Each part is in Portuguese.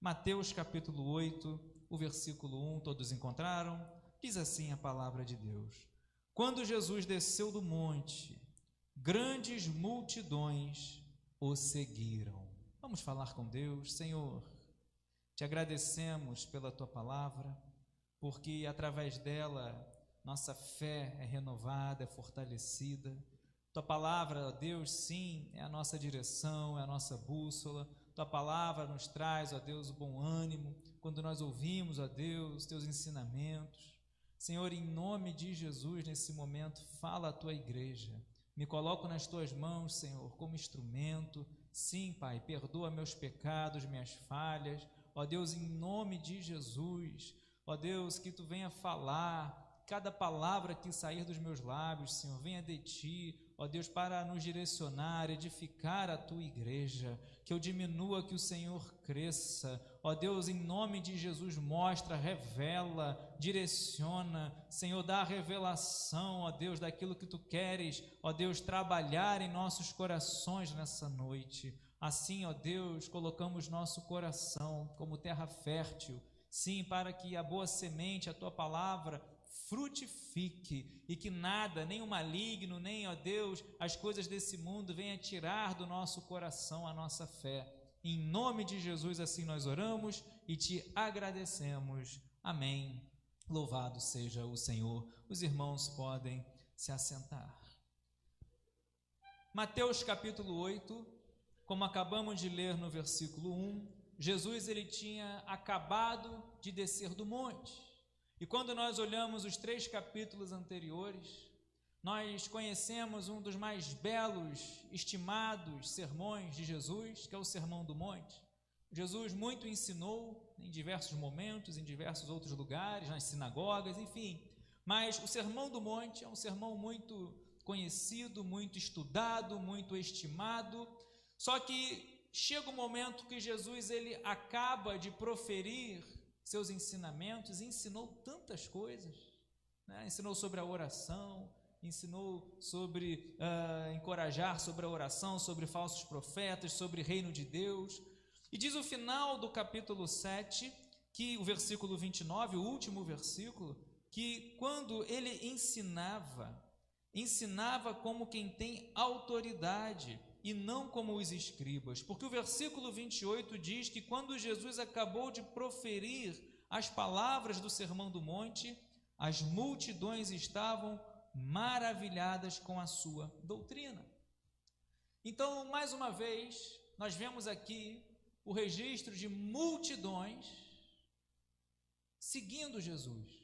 Mateus capítulo 8, o versículo 1, todos encontraram? Diz assim a palavra de Deus: Quando Jesus desceu do monte, grandes multidões o seguiram. Vamos falar com Deus. Senhor, te agradecemos pela tua palavra, porque através dela nossa fé é renovada, é fortalecida. Tua palavra, ó Deus, sim, é a nossa direção, é a nossa bússola. Tua palavra nos traz, ó Deus, o bom ânimo quando nós ouvimos, ó Deus, teus ensinamentos. Senhor, em nome de Jesus, nesse momento, fala a tua igreja. Me coloco nas tuas mãos, Senhor, como instrumento. Sim, Pai, perdoa meus pecados, minhas falhas. Ó Deus, em nome de Jesus, ó Deus, que tu venha falar. Cada palavra que sair dos meus lábios, Senhor, venha de ti, ó Deus, para nos direcionar, edificar a tua igreja, que eu diminua, que o Senhor cresça. Ó Deus, em nome de Jesus, mostra, revela, direciona, Senhor, dá a revelação, ó Deus, daquilo que tu queres, ó Deus, trabalhar em nossos corações nessa noite. Assim, ó Deus, colocamos nosso coração como terra fértil, sim, para que a boa semente, a tua palavra, frutifique e que nada, nem o maligno, nem, ó Deus, as coisas desse mundo venha tirar do nosso coração a nossa fé. Em nome de Jesus, assim nós oramos e te agradecemos. Amém. Louvado seja o Senhor. Os irmãos podem se assentar. Mateus capítulo 8, como acabamos de ler no versículo 1, Jesus ele tinha acabado de descer do monte. E quando nós olhamos os 3 capítulos anteriores, nós conhecemos um dos mais belos, estimados sermões de Jesus, que é o Sermão do Monte. Jesus muito ensinou em diversos momentos, em diversos outros lugares, nas sinagogas, enfim. Mas o Sermão do Monte é um sermão muito conhecido, muito estudado, muito estimado. Só que chega um momento que Jesus ele acaba de proferir seus ensinamentos, ensinou tantas coisas, né? Ensinou sobre a oração, ensinou sobre encorajar sobre a oração, sobre falsos profetas, sobre reino de Deus. E diz o final do capítulo 7, que o versículo 29, o último versículo, que quando ele ensinava como quem tem autoridade, e não como os escribas, porque o versículo 28 diz que quando Jesus acabou de proferir as palavras do Sermão do Monte, as multidões estavam maravilhadas com a sua doutrina. Então, mais uma vez, nós vemos aqui o registro de multidões seguindo Jesus,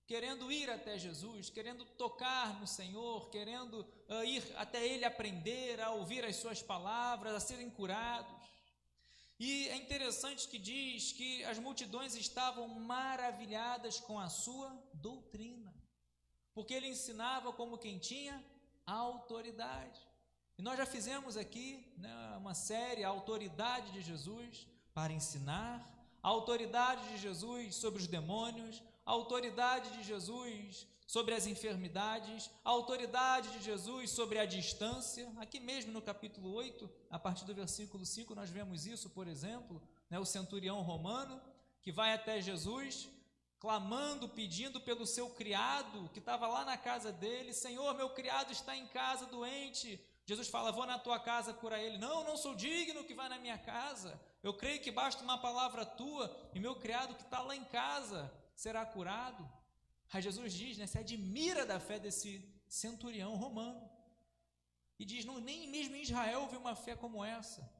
querendo ir até Jesus, querendo tocar no Senhor, querendo ir até Ele aprender, a ouvir as suas palavras, a serem curados. E é interessante que diz que as multidões estavam maravilhadas com a sua doutrina, porque Ele ensinava como quem tinha autoridade. E nós já fizemos aqui, né, uma série, a autoridade de Jesus para ensinar, a autoridade de Jesus sobre os demônios, a autoridade de Jesus sobre as enfermidades, a autoridade de Jesus sobre a distância. Aqui mesmo no capítulo 8, a partir do versículo 5, nós vemos isso, por exemplo, né, o centurião romano que vai até Jesus, clamando, pedindo pelo seu criado, que estava lá na casa dele: Senhor, meu criado está em casa doente. Jesus fala: vou na tua casa curar ele. Não sou digno que vá na minha casa. Eu creio que basta uma palavra tua e meu criado que está lá em casa será curado. Aí Jesus diz, né, se admira da fé desse centurião romano. E diz, não, nem mesmo em Israel vi uma fé como essa.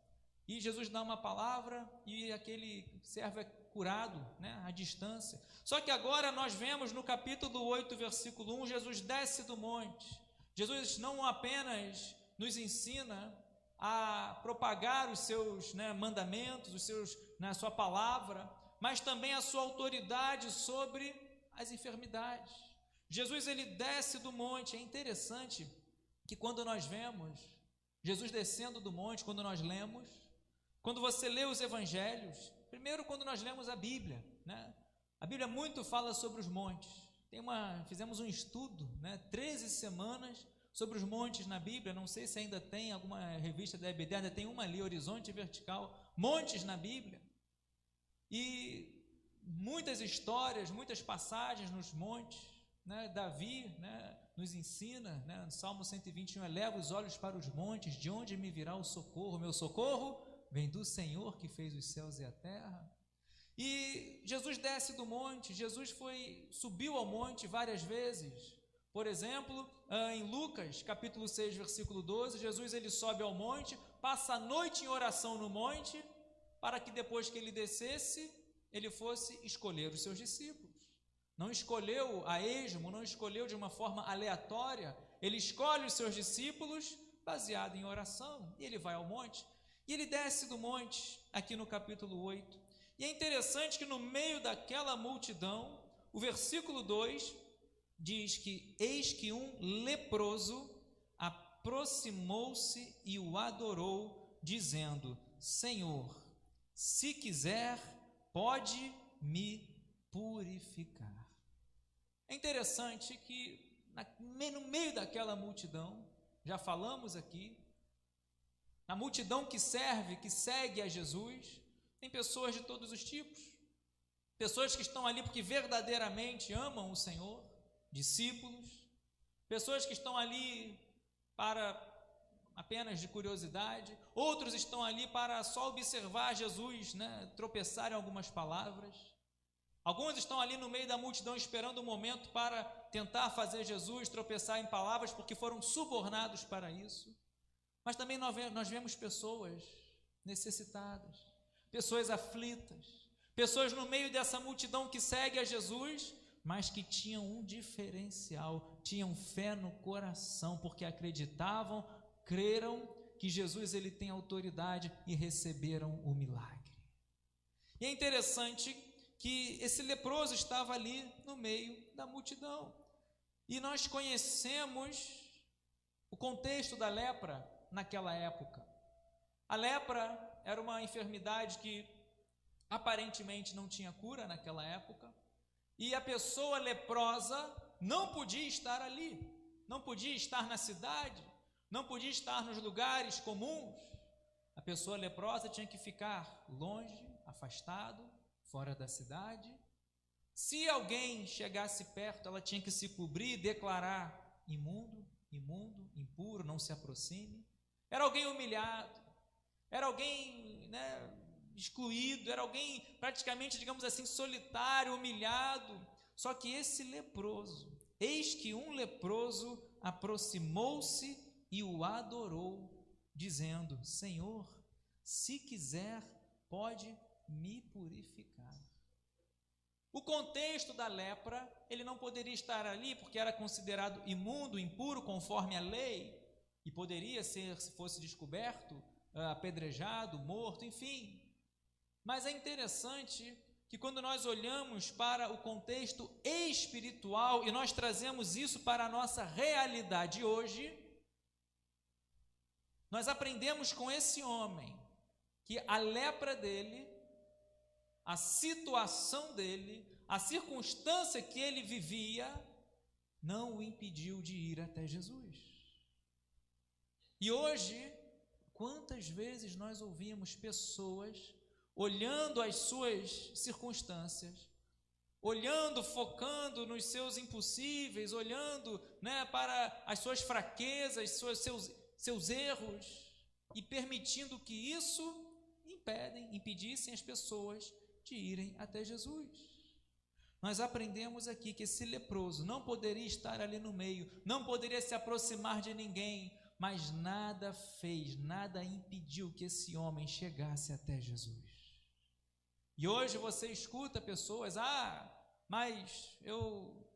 E Jesus dá uma palavra e aquele servo é curado, né, à distância. Só que agora nós vemos no capítulo 8, versículo 1, Jesus desce do monte. Jesus não apenas nos ensina a propagar os seus, né, mandamentos, a sua palavra, mas também a sua autoridade sobre as enfermidades. Jesus ele desce do monte. É interessante que quando nós vemos Jesus descendo do monte, quando nós lemos, quando você lê os evangelhos, primeiro quando nós lemos a Bíblia, né? A Bíblia muito fala sobre os montes. Fizemos um estudo, né, 13 semanas sobre os montes na Bíblia. Não sei se ainda tem alguma revista da EBD, ainda tem uma ali, Horizonte Vertical, montes na Bíblia. E muitas histórias, muitas passagens nos montes, né? Davi, né, nos ensina, né, no Salmo 121, eleva os olhos para os montes, de onde me virá o socorro? Meu socorro vem do Senhor que fez os céus e a terra. E Jesus desce do monte, subiu ao monte várias vezes. Por exemplo, em Lucas, capítulo 6, versículo 12, Jesus ele sobe ao monte, passa a noite em oração no monte, para que depois que ele descesse, ele fosse escolher os seus discípulos. Não escolheu a esmo, não escolheu de uma forma aleatória, ele escolhe os seus discípulos baseado em oração, e ele vai ao monte, e ele desce do monte, aqui no capítulo 8, e é interessante que no meio daquela multidão, o versículo 2 diz que eis que um leproso aproximou-se e o adorou, dizendo: Senhor, se quiser, pode me purificar. É interessante que no meio daquela multidão, já falamos aqui, na multidão que segue a Jesus, tem pessoas de todos os tipos, pessoas que estão ali porque verdadeiramente amam o Senhor, discípulos, pessoas que estão ali para apenas de curiosidade, outros estão ali para só observar Jesus, né, tropeçar em algumas palavras. Alguns estão ali no meio da multidão esperando um momento para tentar fazer Jesus tropeçar em palavras porque foram subornados para isso. Mas também nós vemos pessoas necessitadas, pessoas aflitas, pessoas no meio dessa multidão que segue a Jesus, mas que tinham um diferencial, tinham fé no coração, porque acreditavam, creram que Jesus ele tem autoridade e receberam o milagre. E é interessante que esse leproso estava ali no meio da multidão. E nós conhecemos o contexto da lepra naquela época. A lepra era uma enfermidade que aparentemente não tinha cura naquela época, e a pessoa leprosa não podia estar ali, não podia estar na cidade, não podia estar nos lugares comuns. A pessoa leprosa tinha que ficar longe, afastado, fora da cidade. Se alguém chegasse perto, ela tinha que se cobrir e declarar: imundo, imundo, impuro, não se aproxime. Era alguém humilhado, era alguém, excluído, era alguém praticamente, digamos assim, solitário, humilhado. Só que esse leproso, eis que um leproso aproximou-se e o adorou, dizendo: Senhor, se quiser, pode me purificar. O contexto da lepra, ele não poderia estar ali porque era considerado imundo, impuro, conforme a lei, e poderia ser, se fosse descoberto, apedrejado, morto, enfim. Mas é interessante que quando nós olhamos para o contexto espiritual e nós trazemos isso para a nossa realidade hoje, nós aprendemos com esse homem que a lepra dele, a situação dele, a circunstância que ele vivia, não o impediu de ir até Jesus. E hoje, quantas vezes nós ouvimos pessoas olhando as suas circunstâncias, olhando, focando nos seus impossíveis, olhando, para as suas fraquezas, seus erros, e permitindo que isso impedissem as pessoas de irem até Jesus. Nós aprendemos aqui que esse leproso não poderia estar ali no meio, não poderia se aproximar de ninguém, mas nada fez, nada impediu que esse homem chegasse até Jesus. E hoje você escuta pessoas: mas eu...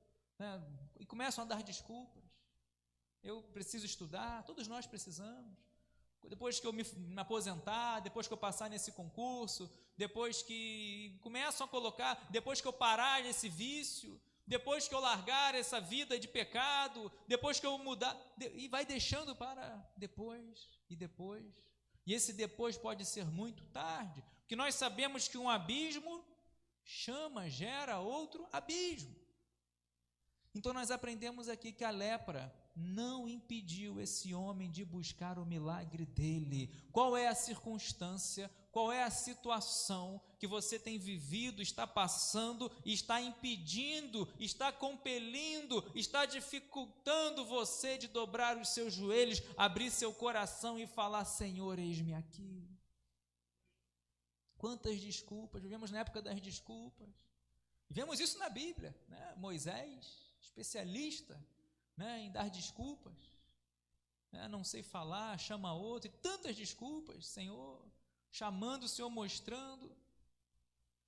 e começam a dar desculpas. Eu preciso estudar, todos nós precisamos. Depois que eu me aposentar, depois que eu passar nesse concurso, depois que começam a colocar, depois que eu parar nesse vício, depois que eu largar essa vida de pecado, depois que eu mudar, e vai deixando para depois e depois. E esse depois pode ser muito tarde, porque nós sabemos que um abismo gera outro abismo. Então nós aprendemos aqui que a lepra não impediu esse homem de buscar o milagre dele. Qual é a circunstância? qual é a situação que você tem vivido, está passando, está impedindo, está compelindo, está dificultando você de dobrar os seus joelhos, abrir seu coração e falar: Senhor, eis-me aqui. Quantas desculpas, vivemos na época das desculpas. Vemos isso na Bíblia, né? Moisés, especialista, né, em dar desculpas, né? Não sei falar, chama outro, e tantas desculpas, Senhor, chamando o Senhor, mostrando.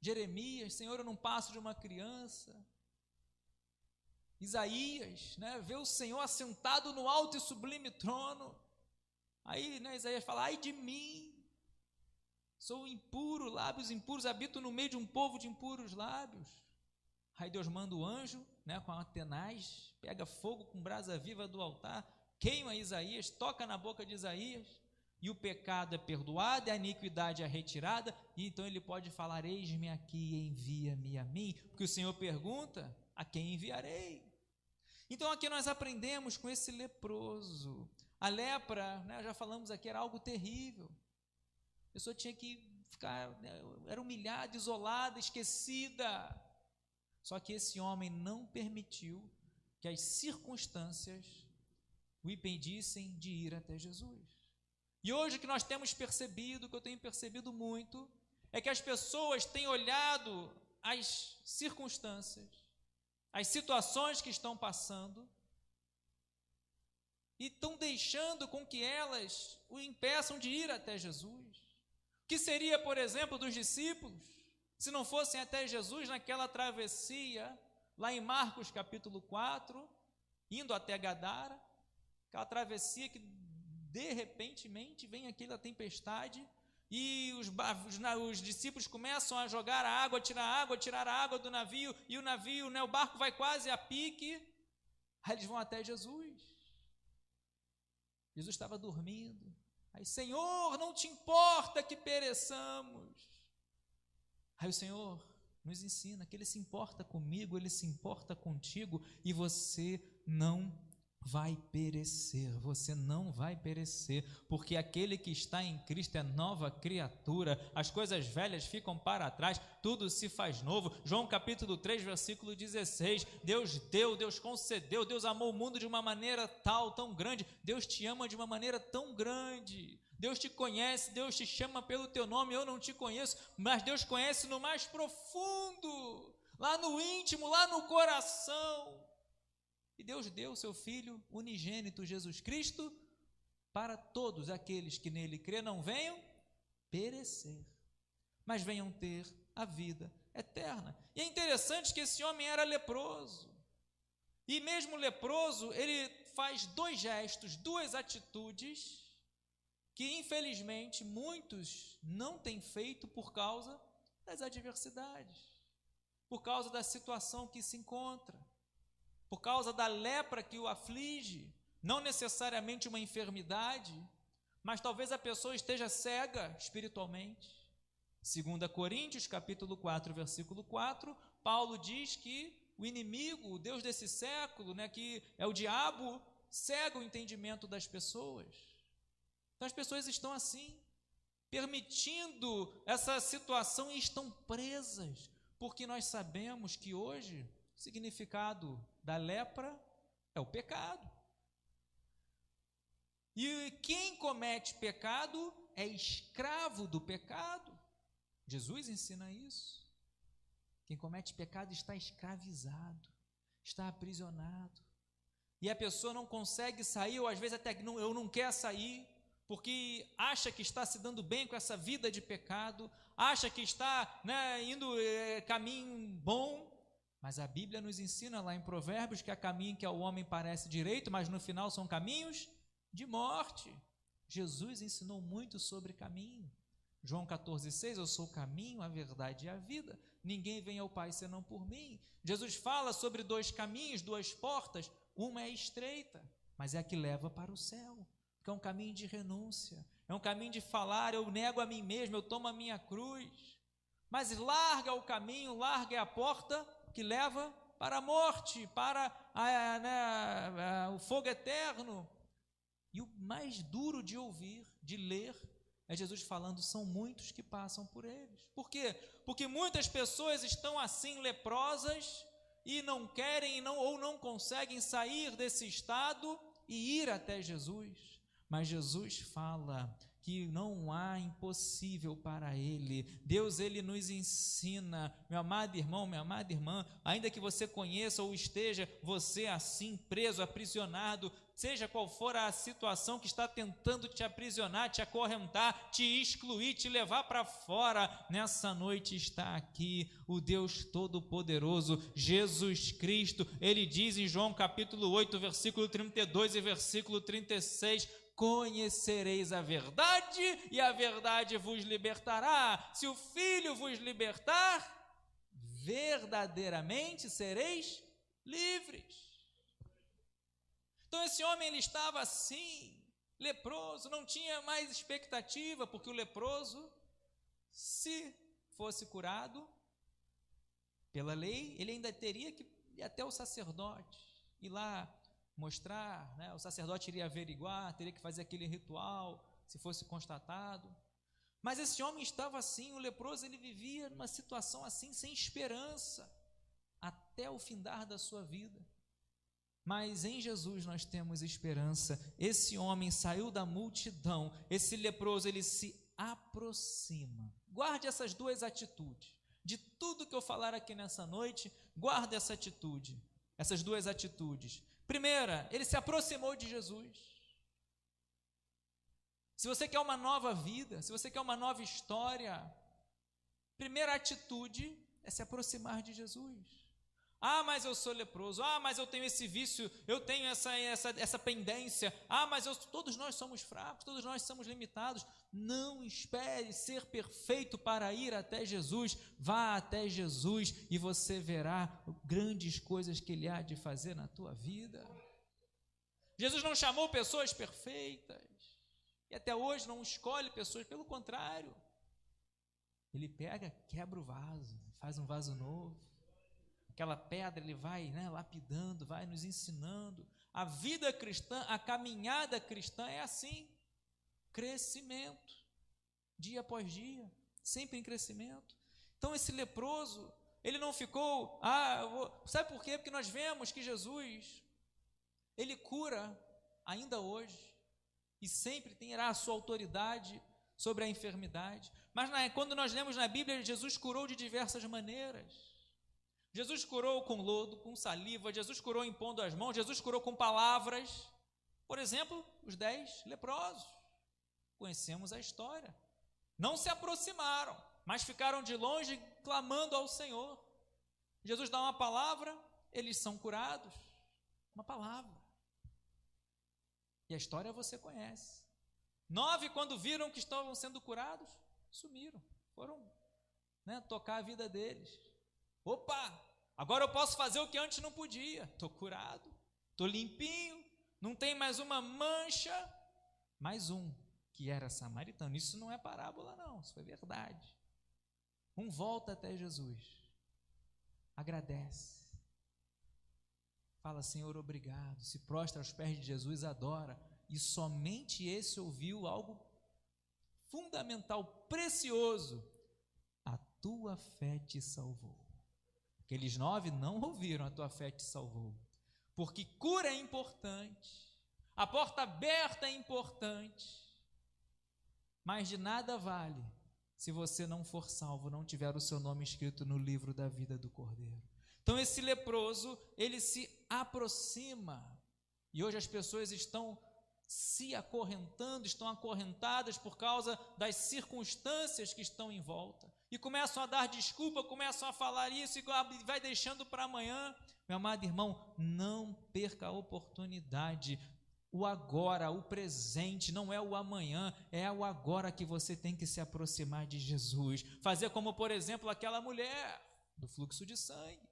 Jeremias: Senhor, eu não passo de uma criança. Isaías, né, vê o Senhor assentado no alto e sublime trono. Aí, né, Isaías fala: ai de mim, sou impuro, lábios impuros, habito no meio de um povo de impuros lábios. Aí Deus manda o anjo, né, com a tenaz, pega fogo com brasa viva do altar, queima Isaías, toca na boca de Isaías, e o pecado é perdoado, e a iniquidade é retirada, e então ele pode falar: eis-me aqui, envia-me a mim, porque o Senhor pergunta: a quem enviarei? Então aqui nós aprendemos com esse leproso. A lepra, né, já falamos aqui, era algo terrível. A pessoa tinha que ficar, né, era humilhada, isolada, esquecida. Só que esse homem não permitiu que as circunstâncias o impedissem de ir até Jesus. E hoje o que nós temos percebido, que eu tenho percebido muito, é que as pessoas têm olhado as circunstâncias, as situações que estão passando, e estão deixando com que elas o impeçam de ir até Jesus. O que seria, por exemplo, dos discípulos, se não fossem até Jesus naquela travessia, lá em Marcos capítulo 4, indo até Gadara, aquela travessia que de repentemente vem aquela tempestade, e os discípulos começam a jogar a água, tirar a água do navio, e o navio, né, o barco vai quase a pique. Aí eles vão até Jesus. Jesus estava dormindo. Aí: Senhor, não te importa que pereçamos? Aí o Senhor nos ensina que Ele se importa comigo, Ele se importa contigo, e você não vai perecer, você não vai perecer, porque aquele que está em Cristo é nova criatura, as coisas velhas ficam para trás, tudo se faz novo. João capítulo 3, versículo 16, Deus deu, Deus concedeu, Deus amou o mundo de uma maneira tal, tão grande, Deus te ama de uma maneira tão grande, Deus te conhece, Deus te chama pelo teu nome. Eu não te conheço, mas Deus conhece no mais profundo, lá no íntimo, lá no coração. E Deus deu o seu Filho unigênito, Jesus Cristo, para todos aqueles que nele crê não venham perecer, mas venham ter a vida eterna. E é interessante que esse homem era leproso, e mesmo leproso, ele faz dois gestos, duas atitudes, que infelizmente muitos não têm feito por causa das adversidades, por causa da situação que se encontra, por causa da lepra que o aflige, não necessariamente uma enfermidade, mas talvez a pessoa esteja cega espiritualmente. 2 Coríntios, capítulo 4, versículo 4, Paulo diz que o inimigo, o Deus desse século, né, que é o diabo, cega o entendimento das pessoas. Então as pessoas estão assim, permitindo essa situação, e estão presas, porque nós sabemos que hoje o significado da lepra é o pecado. E quem comete pecado é escravo do pecado. Jesus ensina isso. Quem comete pecado está escravizado, está aprisionado. E a pessoa não consegue sair, ou às vezes até eu não quero sair, porque acha que está se dando bem com essa vida de pecado, acha que está, né, indo caminho bom. Mas a Bíblia nos ensina lá em Provérbios que há caminho que ao homem parece direito, mas no final são caminhos de morte. Jesus ensinou muito sobre caminho. João 14,6, eu sou o caminho, a verdade e a vida. Ninguém vem ao Pai senão por mim. Jesus fala sobre dois caminhos, duas portas. Uma é estreita, mas é a que leva para o céu, que é um caminho de renúncia, é um caminho de falar: eu nego a mim mesmo, eu tomo a minha cruz. Mas larga o caminho, larga a porta que leva para a morte, para o fogo eterno. E o mais duro de ouvir, de ler, É Jesus falando, são muitos que passam por eles. Por quê? Porque muitas pessoas estão assim leprosas e não querem ou não conseguem sair desse estado e ir até Jesus. Mas Jesus fala que não há impossível para Ele. Deus, Ele nos ensina, meu amado irmão, minha amada irmã, ainda que você conheça ou esteja você assim preso, aprisionado, seja qual for a situação que está tentando te aprisionar, te acorrentar, te excluir, te levar para fora, nessa noite está aqui o Deus Todo-Poderoso, Jesus Cristo. Ele diz em João capítulo 8, versículo 32 e versículo 36, conhecereis a verdade e a verdade vos libertará. Se o Filho vos libertar, verdadeiramente sereis livres. Então esse homem, ele estava assim, leproso, não tinha mais expectativa, porque o leproso, se fosse curado pela lei, ele ainda teria que ir até o sacerdote, ir lá mostrar, né? O sacerdote iria averiguar, teria que fazer aquele ritual, se fosse constatado. Mas esse homem estava assim, o leproso, ele vivia numa situação assim, sem esperança, até o findar da sua vida. Mas em Jesus nós temos esperança. Esse homem saiu da multidão, esse leproso, ele se aproxima. Guarde essas duas atitudes. De tudo que eu falar aqui nessa noite, guarde essa atitude, essas duas atitudes. Primeira, ele se aproximou de Jesus. Se você quer uma nova vida, se você quer uma nova história, primeira atitude é se aproximar de Jesus. Ah, mas eu sou leproso. Ah, mas eu tenho esse vício, eu tenho essa pendência. Ah, mas todos nós somos fracos, todos nós somos limitados. Não espere ser perfeito para ir até Jesus. Vá até Jesus e você verá grandes coisas que Ele há de fazer na tua vida. Jesus não chamou pessoas perfeitas e até hoje não escolhe pessoas, pelo contrário. Ele pega, quebra o vaso, faz um vaso novo. Aquela pedra ele vai, né, lapidando, vai nos ensinando. A vida cristã, a caminhada cristã é assim, crescimento, dia após dia, sempre em crescimento. Então esse leproso, ele não ficou, sabe por quê? Porque nós vemos que Jesus, ele cura ainda hoje, e sempre terá a sua autoridade sobre a enfermidade. Mas quando nós lemos na Bíblia, Jesus curou de diversas maneiras. Jesus curou com lodo, com saliva, Jesus curou impondo as mãos, Jesus curou com palavras. Por exemplo, os 10 leprosos. Conhecemos a história. Não se aproximaram, mas ficaram de longe clamando ao Senhor. Jesus dá uma palavra, eles são curados. Uma palavra. E a história você conhece. 9, quando viram que estavam sendo curados, sumiram. Foram, né, tocar a vida deles. Opa, agora eu posso fazer o que antes não podia. Estou curado, estou limpinho, não tem mais uma mancha. Mais um, que era samaritano. Isso não é parábola não, isso foi verdade. Um volta até Jesus, agradece, fala: Senhor, obrigado, se prostra aos pés de Jesus, adora. E somente esse ouviu algo fundamental, precioso: a tua fé te salvou. Aqueles 9 não ouviram: a tua fé te salvou. Porque cura é importante, a porta aberta é importante, mas de nada vale se você não for salvo, não tiver o seu nome escrito no livro da vida do Cordeiro. Então esse leproso, ele se aproxima, e hoje as pessoas estão se acorrentando, estão acorrentadas por causa das circunstâncias que estão em volta, e começam a dar desculpa, começam a falar isso, e vai deixando para amanhã. Meu amado irmão, não perca a oportunidade. O agora, o presente, não é o amanhã, é o agora que você tem que se aproximar de Jesus. Fazer como, por exemplo, aquela mulher do fluxo de sangue.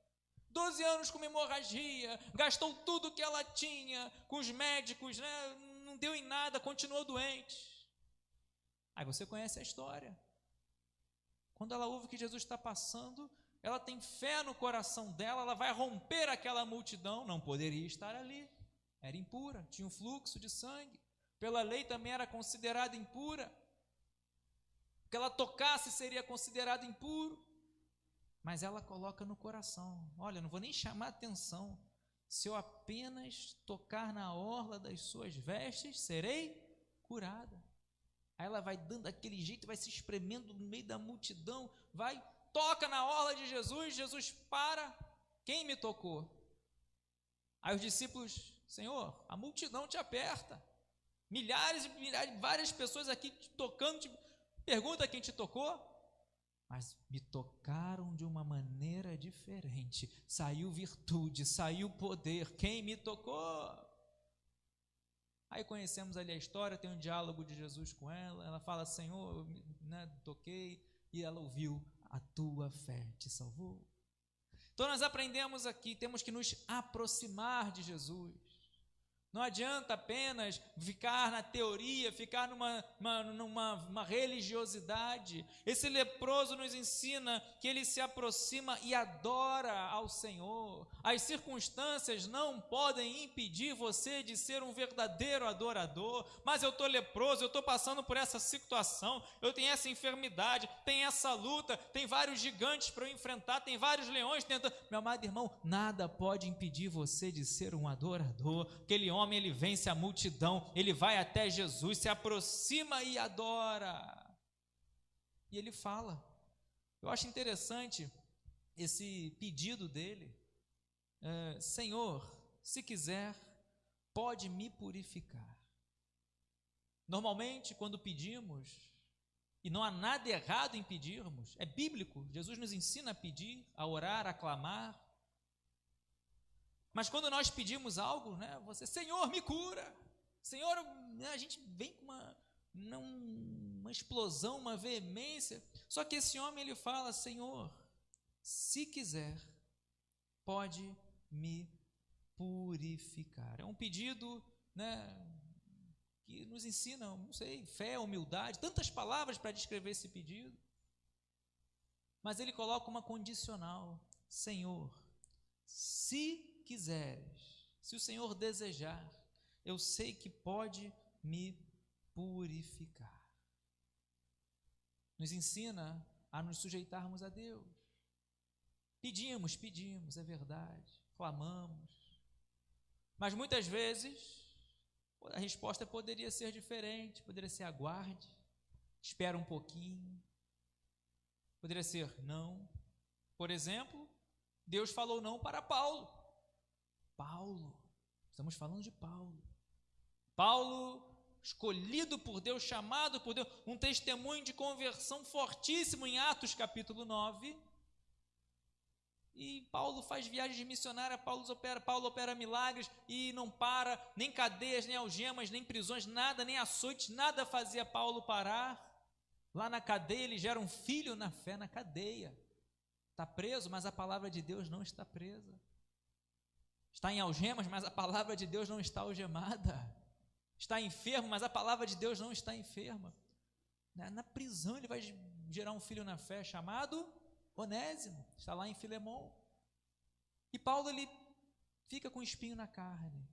12 anos com hemorragia, gastou tudo que ela tinha com os médicos, né? Não deu em nada, continuou doente. Aí você conhece a história. Quando ela ouve que Jesus está passando, ela tem fé no coração dela, ela vai romper aquela multidão, não poderia estar ali, era impura, tinha um fluxo de sangue, pela lei também era considerada impura. que ela tocasse seria considerado impuro. Mas ela coloca no coração: olha, não vou nem chamar atenção, se eu apenas tocar na orla das suas vestes, serei curada. Aí ela vai dando aquele jeito, vai se espremendo no meio da multidão, toca na orla de Jesus, Jesus para: quem me tocou? Aí os discípulos: Senhor, a multidão te aperta, milhares e milhares, várias pessoas aqui te tocando, pergunta quem te tocou. Mas me tocaram de uma maneira diferente, saiu virtude, saiu poder, quem me tocou? Aí conhecemos ali a história, tem um diálogo de Jesus com ela, ela fala: Senhor, eu toquei, e ela ouviu: a tua fé te salvou. Então nós aprendemos aqui, temos que nos aproximar de Jesus. Não adianta apenas ficar na teoria, ficar numa religiosidade. Esse leproso nos ensina que ele se aproxima e adora ao Senhor. As circunstâncias não podem impedir você de ser um verdadeiro adorador. Mas eu estou leproso, eu estou passando por essa situação, eu tenho essa enfermidade, tem essa luta, tem vários gigantes para eu enfrentar, tem vários leões tentando. Meu amado irmão, nada pode impedir você de ser um adorador. Aquele homem, ele vence a multidão, ele vai até Jesus, se aproxima e adora. E ele fala, eu acho interessante esse pedido dele: Senhor, se quiser, pode me purificar. Normalmente, quando pedimos, e não há nada errado em pedirmos, é bíblico, Jesus nos ensina a pedir, a orar, a clamar. Mas quando nós pedimos algo, Senhor, me cura, Senhor, a gente vem com uma explosão, uma veemência. Só que esse homem, ele fala: Senhor, se quiser, pode me purificar. É um pedido, que nos ensina, não sei, fé, humildade, tantas palavras para descrever esse pedido. Mas ele coloca uma condicional: Senhor, se quiseres, se o Senhor desejar, eu sei que pode me purificar. Nos ensina a nos sujeitarmos a Deus. Pedimos, é verdade, clamamos, mas muitas vezes a resposta poderia ser diferente, poderia ser: aguarde, espera um pouquinho, poderia ser não. Por exemplo, Deus falou não para Paulo, estamos falando de Paulo, escolhido por Deus, chamado por Deus, um testemunho de conversão fortíssimo em Atos capítulo 9, e Paulo faz viagens missionárias, Paulo opera milagres, e não para, nem cadeias, nem algemas, nem prisões, nada, nem açoites, nada fazia Paulo parar. Lá na cadeia ele gera um filho na fé na cadeia, está preso, mas a palavra de Deus não está presa. Está em algemas, mas a palavra de Deus não está algemada. Está enfermo, mas a palavra de Deus não está enferma. Na prisão ele vai gerar um filho na fé chamado Onésimo, está lá em Filemon. E Paulo, ele fica com espinho na carne.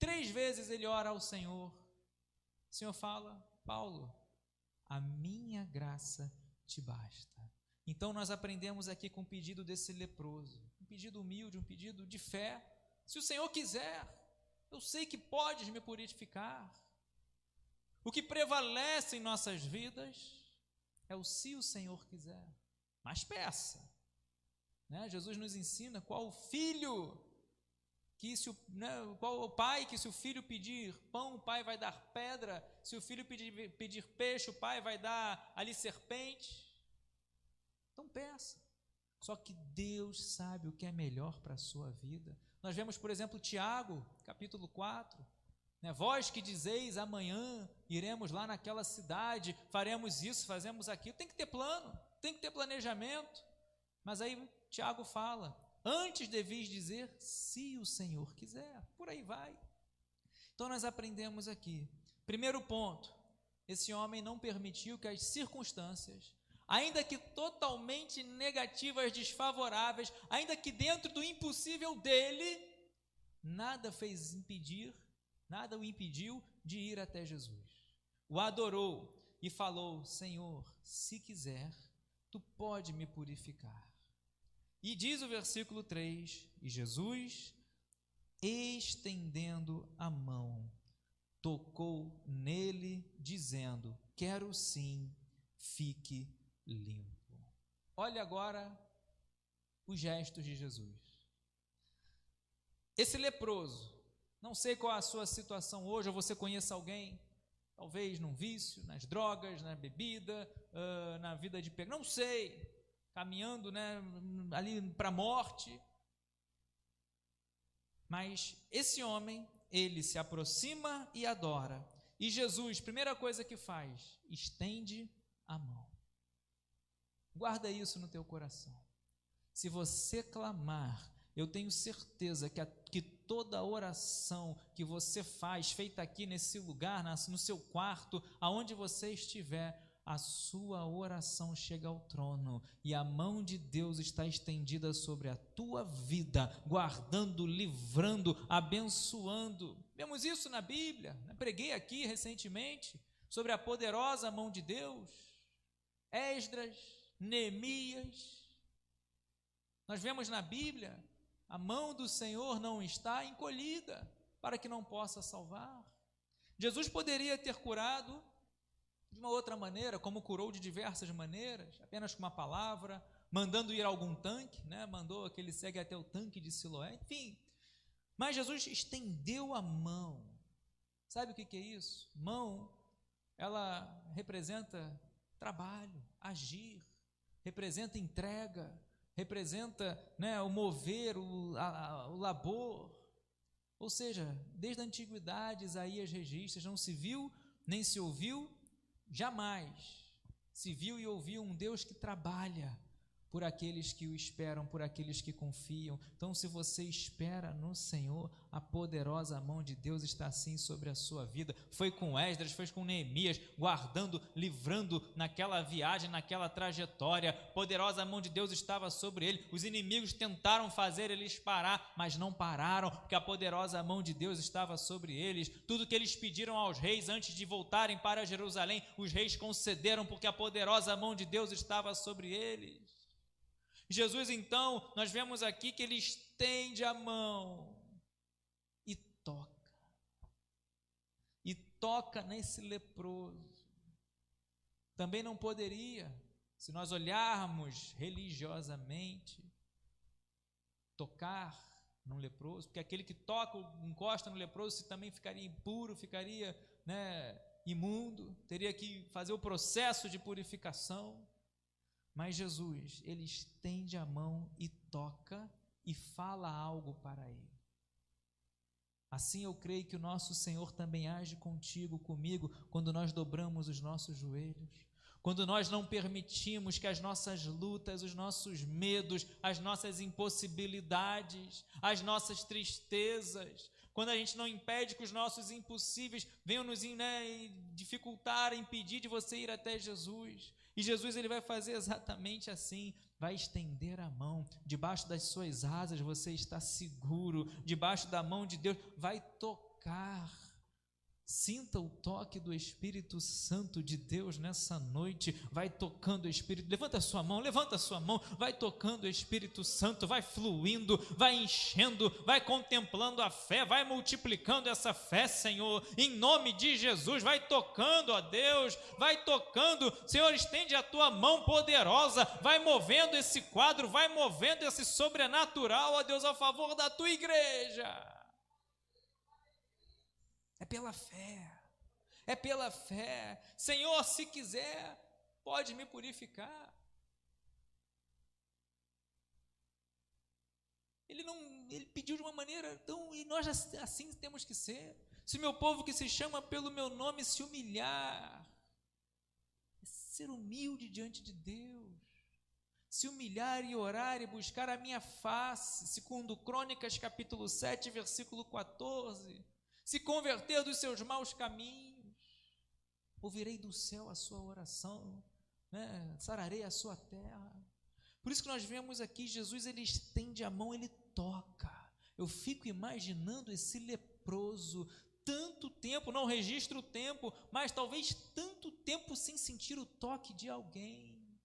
3 vezes ele ora ao Senhor. O Senhor fala: Paulo, a minha graça te basta. Então nós aprendemos aqui com o pedido desse leproso, um pedido humilde, um pedido de fé. Se o Senhor quiser, eu sei que podes me purificar. O que prevalece em nossas vidas é o se o Senhor quiser. Mas peça. Jesus nos ensina qual o filho, qual o pai que se o filho pedir pão, o pai vai dar pedra. Se o filho pedir peixe, o pai vai dar ali serpente. Então peça. Só que Deus sabe o que é melhor para a sua vida. Nós vemos, por exemplo, Tiago, capítulo 4, vós que dizeis: amanhã iremos lá naquela cidade, faremos isso, fazemos aquilo. Tem que ter plano, tem que ter planejamento. Mas aí Tiago fala: antes deveis dizer, se o Senhor quiser. Por aí vai. Então nós aprendemos aqui, primeiro ponto: esse homem não permitiu que as circunstâncias, ainda que totalmente negativas, desfavoráveis, ainda que dentro do impossível dele, nada o impediu de ir até Jesus. O adorou, e falou: Senhor, se quiser, tu pode me purificar. E diz o versículo 3: E Jesus, estendendo a mão, tocou nele, dizendo: quero sim, fique limpo. Olha agora os gestos de Jesus. Esse leproso, não sei qual é a sua situação hoje, ou você conhece alguém, talvez num vício, nas drogas, na bebida, na vida de pecado, não sei, caminhando, né, ali para a morte. Mas esse homem, ele se aproxima e adora. E Jesus, primeira coisa que faz, estende a mão. Guarda isso no teu coração. Se você clamar, eu tenho certeza que toda oração que você faz, feita aqui nesse lugar, no seu quarto, aonde você estiver, a sua oração chega ao trono e a mão de Deus está estendida sobre a tua vida, guardando, livrando, abençoando. Vemos isso na Bíblia, preguei aqui recentemente sobre a poderosa mão de Deus. Esdras, Neemias, nós vemos na Bíblia, a mão do Senhor não está encolhida para que não possa salvar. Jesus poderia ter curado de uma outra maneira, como curou de diversas maneiras, apenas com uma palavra, mandando ir a algum tanque, né? Mandou aquele cego até o tanque de Siloé, enfim. Mas Jesus estendeu a mão. Sabe o que é isso? Mão, ela representa trabalho, agir, representa entrega, representa, né, o mover, o labor. Ou seja, desde a antiguidade, Isaías registra, não se viu, nem se ouviu, jamais se viu e ouviu um Deus que trabalha por aqueles que o esperam, por aqueles que confiam. Então, se você espera no Senhor, a poderosa mão de Deus está assim sobre a sua vida. Foi com Esdras, foi com Neemias, guardando, livrando naquela viagem, naquela trajetória. Poderosa mão de Deus estava sobre ele. Os inimigos tentaram fazer eles parar, mas não pararam, porque a poderosa mão de Deus estava sobre eles. Tudo que eles pediram aos reis antes de voltarem para Jerusalém, os reis concederam, porque a poderosa mão de Deus estava sobre eles. Jesus, então, nós vemos aqui que ele estende a mão e toca nesse leproso. Também não poderia, se nós olharmos religiosamente, tocar num leproso, porque aquele que toca, encosta no leproso, também ficaria impuro, ficaria, né, imundo, teria que fazer o processo de purificação. Mas Jesus, ele estende a mão e toca e fala algo para ele. Assim eu creio que o nosso Senhor também age contigo, comigo, quando nós dobramos os nossos joelhos, quando nós não permitimos que as nossas lutas, os nossos medos, as nossas impossibilidades, as nossas tristezas, quando a gente não impede que os nossos impossíveis venham nos, né, dificultar, impedir de você ir até Jesus. E Jesus, ele vai fazer exatamente assim, vai estender a mão, debaixo das suas asas você está seguro, debaixo da mão de Deus, vai tocar. Sinta o toque do Espírito Santo de Deus nessa noite, vai tocando o Espírito, levanta a sua mão, vai tocando o Espírito Santo, vai fluindo, vai enchendo, vai contemplando a fé, vai multiplicando essa fé, Senhor, em nome de Jesus, vai tocando, ó Deus, vai tocando, Senhor, estende a tua mão poderosa, vai movendo esse quadro, vai movendo esse sobrenatural, ó Deus, a favor da tua igreja. É pela fé, Senhor, se quiser, pode me purificar. Ele pediu de uma maneira tão, e nós assim temos que ser. Se meu povo que se chama pelo meu nome se humilhar, ser humilde diante de Deus, se humilhar e orar e buscar a minha face, segundo Crônicas capítulo 7, versículo 14, se converter dos seus maus caminhos, ouvirei do céu a sua oração, né? Sararei a sua terra. Por isso que nós vemos aqui, Jesus, ele estende a mão, ele toca. Eu fico imaginando esse leproso tanto tempo, não registro o tempo, mas talvez tanto tempo sem sentir o toque de alguém.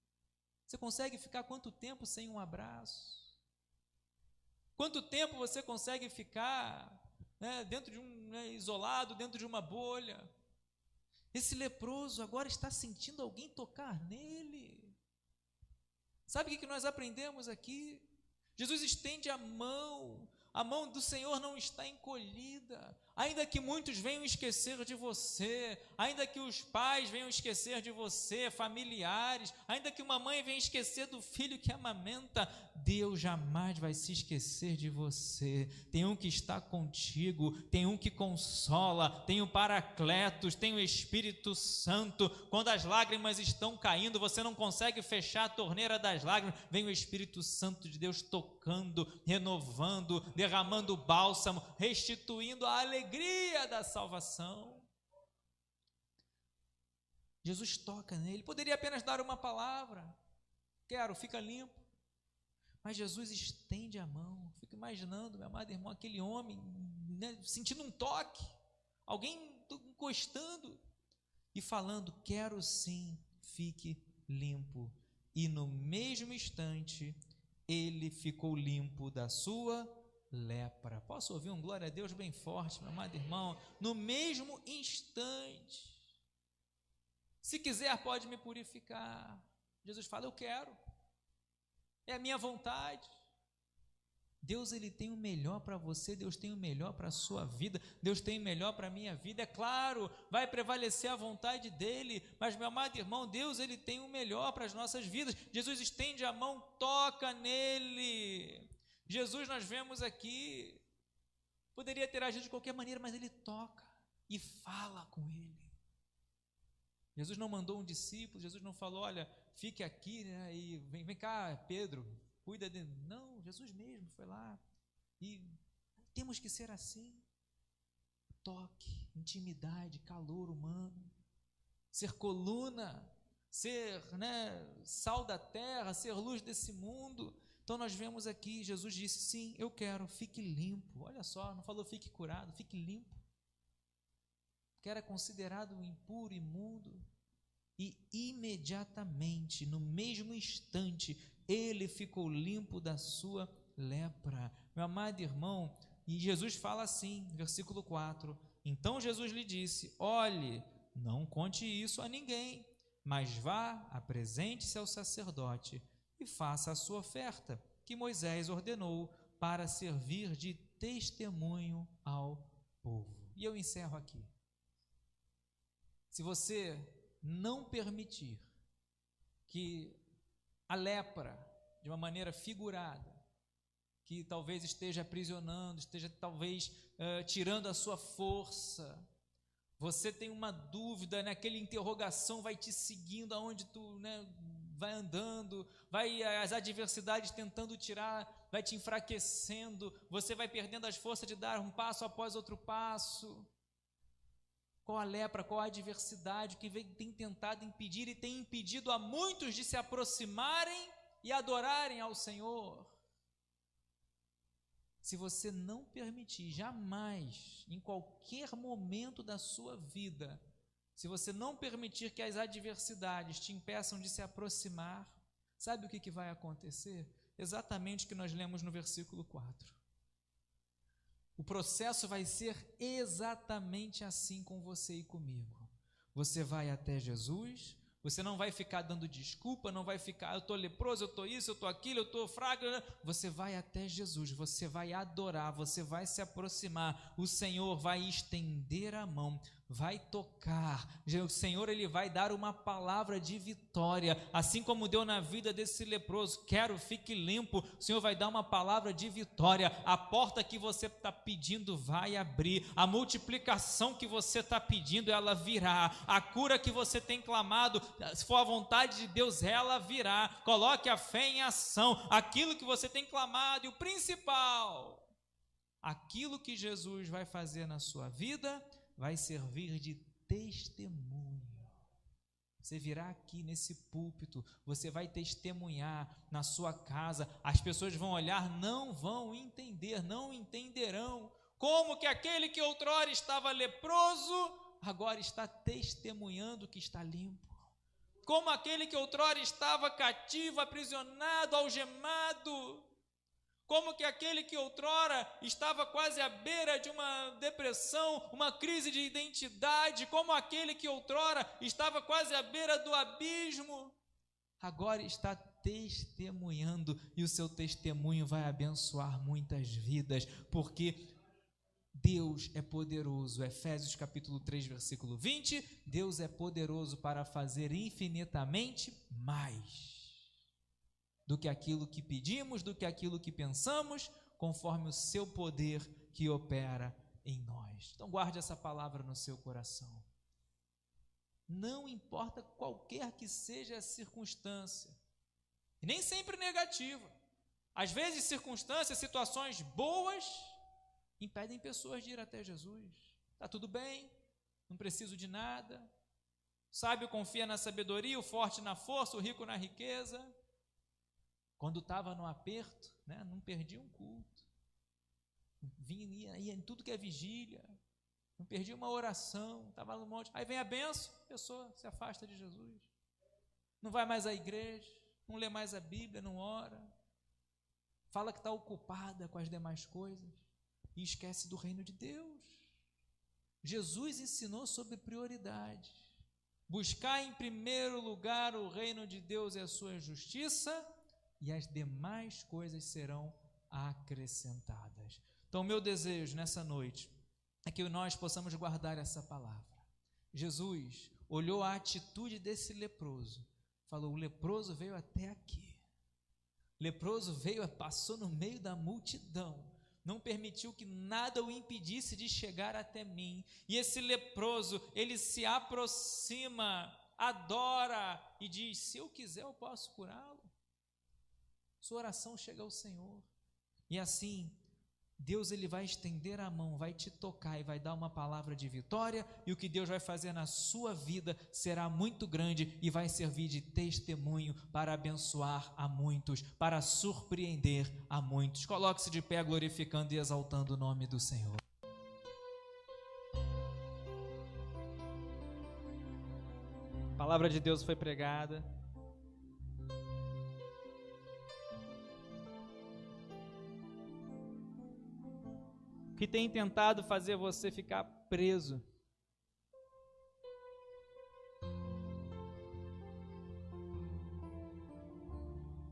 Você consegue ficar quanto tempo sem um abraço? Quanto tempo você consegue ficar, dentro de isolado, dentro de uma bolha? Esse leproso agora está sentindo alguém tocar nele. Sabe o que nós aprendemos aqui? Jesus estende a mão do Senhor não está encolhida, ainda que muitos venham esquecer de você, ainda que os pais venham esquecer de você, familiares, ainda que uma mãe venha esquecer do filho que amamenta, Deus jamais vai se esquecer de você. Tem um que está contigo, tem um que consola, tem o Paracletos, tem o Espírito Santo. Quando as lágrimas estão caindo, você não consegue fechar a torneira das lágrimas, vem o Espírito Santo de Deus tocando, renovando, derramando bálsamo, restituindo a alegria da salvação. Jesus toca nele, poderia apenas dar uma palavra, quero, fica limpo, mas Jesus estende a mão. Fico imaginando, meu amado irmão, aquele homem, sentindo um toque, alguém encostando e falando, quero sim, fique limpo. E no mesmo instante, ele ficou limpo da sua lepra. Posso ouvir um glória a Deus bem forte, meu amado irmão? No mesmo instante. Se quiser, pode me purificar. Jesus fala, eu quero. É a minha vontade. Deus, ele tem o melhor para você, Deus tem o melhor para a sua vida, Deus tem o melhor para a minha vida. É claro, vai prevalecer a vontade dele, mas, meu amado irmão, Deus, ele tem o melhor para as nossas vidas. Jesus estende a mão, toca nele. Jesus, nós vemos aqui, poderia ter agido de qualquer maneira, mas ele toca e fala com ele. Jesus não mandou um discípulo, Jesus não falou, olha, fique aqui, e vem cá, Pedro, cuida dele. Não, Jesus mesmo foi lá. E temos que ser assim. Toque, intimidade, calor humano, ser coluna, ser sal da terra, ser luz desse mundo. Então nós vemos aqui, Jesus disse, sim, eu quero, fique limpo. Olha só, não falou fique curado, fique limpo. Que era considerado impuro, imundo. E imediatamente, no mesmo instante, ele ficou limpo da sua lepra. Meu amado irmão, e Jesus fala assim, versículo 4, então Jesus lhe disse, olhe, não conte isso a ninguém, mas vá, apresente-se ao sacerdote e faça a sua oferta, que Moisés ordenou para servir de testemunho ao povo. E eu encerro aqui. Se você não permitir que a lepra, de uma maneira figurada, que talvez esteja aprisionando, esteja talvez tirando a sua força, você tem uma dúvida, aquela interrogação vai te seguindo aonde tu vai andando, as adversidades tentando tirar, vai te enfraquecendo, você vai perdendo as forças de dar um passo após outro passo. Qual a lepra, qual a adversidade que tem tentado impedir e tem impedido a muitos de se aproximarem e adorarem ao Senhor? Se você não permitir jamais, em qualquer momento da sua vida, se você não permitir que as adversidades te impeçam de se aproximar, sabe o que vai acontecer? Exatamente o que nós lemos no versículo 4. O processo vai ser exatamente assim com você e comigo. Você vai até Jesus, você não vai ficar dando desculpa, não vai ficar, eu estou leproso, eu estou isso, eu estou aquilo, eu estou fraco. Você vai até Jesus, você vai adorar, você vai se aproximar, o Senhor vai estender a mão, vai tocar, o Senhor ele vai dar uma palavra de vitória, assim como deu na vida desse leproso, quero, fique limpo, o Senhor vai dar uma palavra de vitória, a porta que você está pedindo vai abrir, a multiplicação que você está pedindo, ela virá, a cura que você tem clamado, se for a vontade de Deus, ela virá, coloque a fé em ação, aquilo que você tem clamado, e o principal, aquilo que Jesus vai fazer na sua vida, vai servir de testemunho. Você virá aqui nesse púlpito, você vai testemunhar na sua casa, as pessoas vão olhar, não vão entender, não entenderão como que aquele que outrora estava leproso, agora está testemunhando que está limpo. Como aquele que outrora estava cativo, aprisionado, algemado, como que aquele que outrora estava quase à beira de uma depressão, uma crise de identidade, como aquele que outrora estava quase à beira do abismo, agora está testemunhando, e o seu testemunho vai abençoar muitas vidas, porque Deus é poderoso. Efésios capítulo 3, versículo 20, Deus é poderoso para fazer infinitamente mais do que aquilo que pedimos, do que aquilo que pensamos, conforme o seu poder que opera em nós. Então guarde essa palavra no seu coração. Não importa qualquer que seja a circunstância, e nem sempre negativa. Às vezes circunstâncias, situações boas impedem pessoas de ir até Jesus. Está tudo bem, não preciso de nada. O sábio confia na sabedoria, o forte na força, o rico na riqueza. Quando estava no aperto, né, não perdia um culto. Ia em tudo que é vigília. Não perdia uma oração, estava no monte. Aí vem a bênção, a pessoa se afasta de Jesus. Não vai mais à igreja, não lê mais a Bíblia, não ora. Fala que está ocupada com as demais coisas e esquece do reino de Deus. Jesus ensinou sobre prioridade. Buscar em primeiro lugar o reino de Deus e a sua justiça, e as demais coisas serão acrescentadas. Então, meu desejo nessa noite é que nós possamos guardar essa palavra. Jesus olhou a atitude desse leproso, falou: o leproso veio até aqui. O leproso veio, passou no meio da multidão, não permitiu que nada o impedisse de chegar até mim. E esse leproso, ele se aproxima, adora e diz: se eu quiser eu posso curá-lo. Sua oração chega ao Senhor. E assim, Deus ele vai estender a mão, vai te tocar e vai dar uma palavra de vitória, e o que Deus vai fazer na sua vida será muito grande e vai servir de testemunho para abençoar a muitos, para surpreender a muitos. Coloque-se de pé glorificando e exaltando o nome do Senhor. A palavra de Deus foi pregada. Que tem tentado fazer você ficar preso.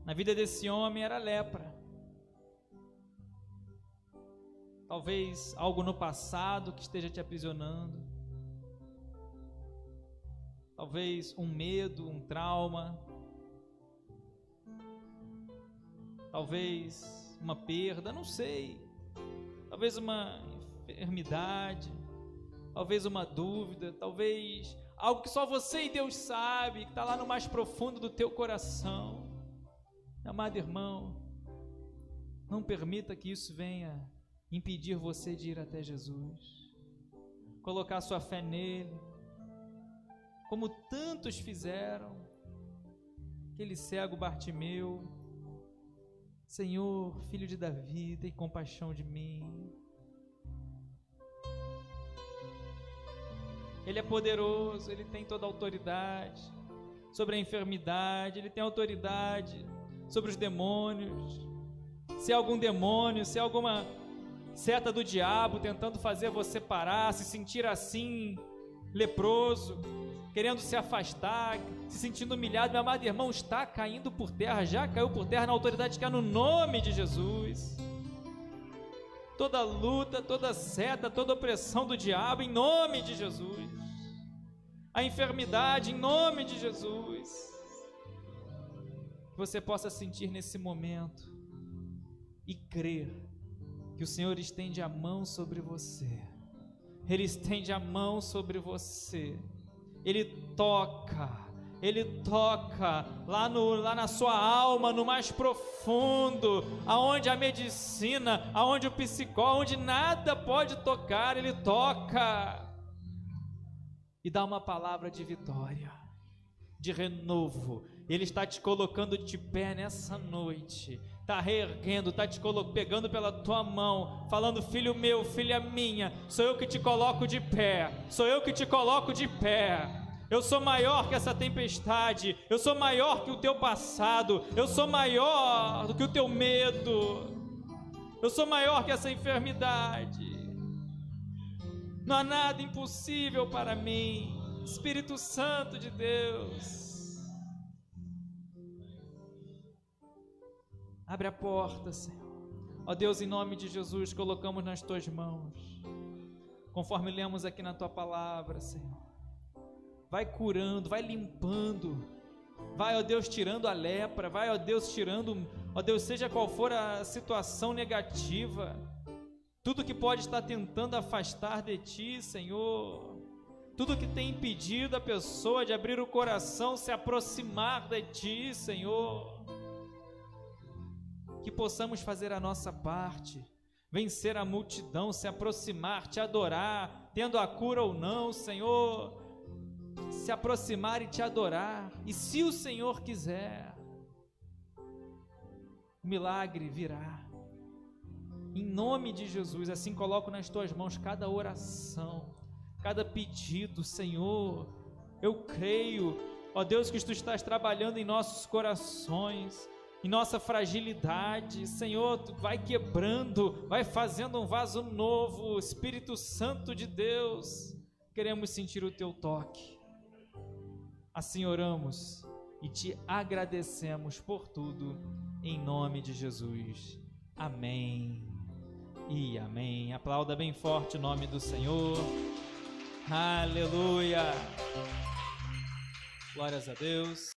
Na vida desse homem era lepra. Talvez algo no passado que esteja te aprisionando. Talvez um medo, um trauma. Talvez uma perda, não sei. Talvez uma enfermidade, talvez uma dúvida, talvez algo que só você e Deus sabe, que está lá no mais profundo do teu coração. Amado irmão, não permita que isso venha impedir você de ir até Jesus, colocar sua fé nele, como tantos fizeram. Aquele cego Bartimeu: Senhor, filho de Davi, tem compaixão de mim. Ele é poderoso, ele tem toda a autoridade sobre a enfermidade, ele tem autoridade sobre os demônios. Se há algum demônio, se há alguma seta do diabo tentando fazer você parar, se sentir assim, leproso, querendo se afastar, se sentindo humilhado, meu amado irmão, está caindo por terra, já caiu por terra na autoridade que há no nome de Jesus. Toda luta, toda seta, toda opressão do diabo, em nome de Jesus. A enfermidade, em nome de Jesus. Que você possa sentir nesse momento e crer que o Senhor estende a mão sobre você. Ele estende a mão sobre você. Ele toca lá na sua alma, no mais profundo, aonde a medicina, aonde o psicólogo, onde nada pode tocar, ele toca e dá uma palavra de vitória, de renovo. Ele está te colocando de pé nessa noite, está reerguendo, está te pegando pela tua mão, falando: filho meu, filha minha, sou eu que te coloco de pé, sou eu que te coloco de pé. Eu sou maior que essa tempestade, eu sou maior que o teu passado, eu sou maior do que o teu medo, eu sou maior que essa enfermidade. Não há nada impossível para mim. Espírito Santo de Deus, abre a porta, Senhor. Ó Deus, em nome de Jesus, colocamos nas tuas mãos, conforme lemos aqui na tua palavra, Senhor. Vai curando, vai limpando, vai, ó Deus, tirando a lepra, vai, ó Deus, tirando, ó Deus, seja qual for a situação negativa, tudo que pode estar tentando afastar de ti, Senhor, tudo que tem impedido a pessoa de abrir o coração, se aproximar de ti, Senhor, que possamos fazer a nossa parte, vencer a multidão, se aproximar, te adorar, tendo a cura ou não, Senhor, se aproximar e te adorar. E se o Senhor quiser, o milagre virá, em nome de Jesus. Assim coloco nas tuas mãos cada oração, cada pedido, Senhor. Eu creio, ó Deus, que tu estás trabalhando em nossos corações, em nossa fragilidade, Senhor. Tu vai quebrando, vai fazendo um vaso novo. Espírito Santo de Deus, queremos sentir o teu toque. Assim oramos e te agradecemos por tudo, em nome de Jesus. Amém e amém. Aplauda bem forte o nome do Senhor. Aleluia. Glórias a Deus.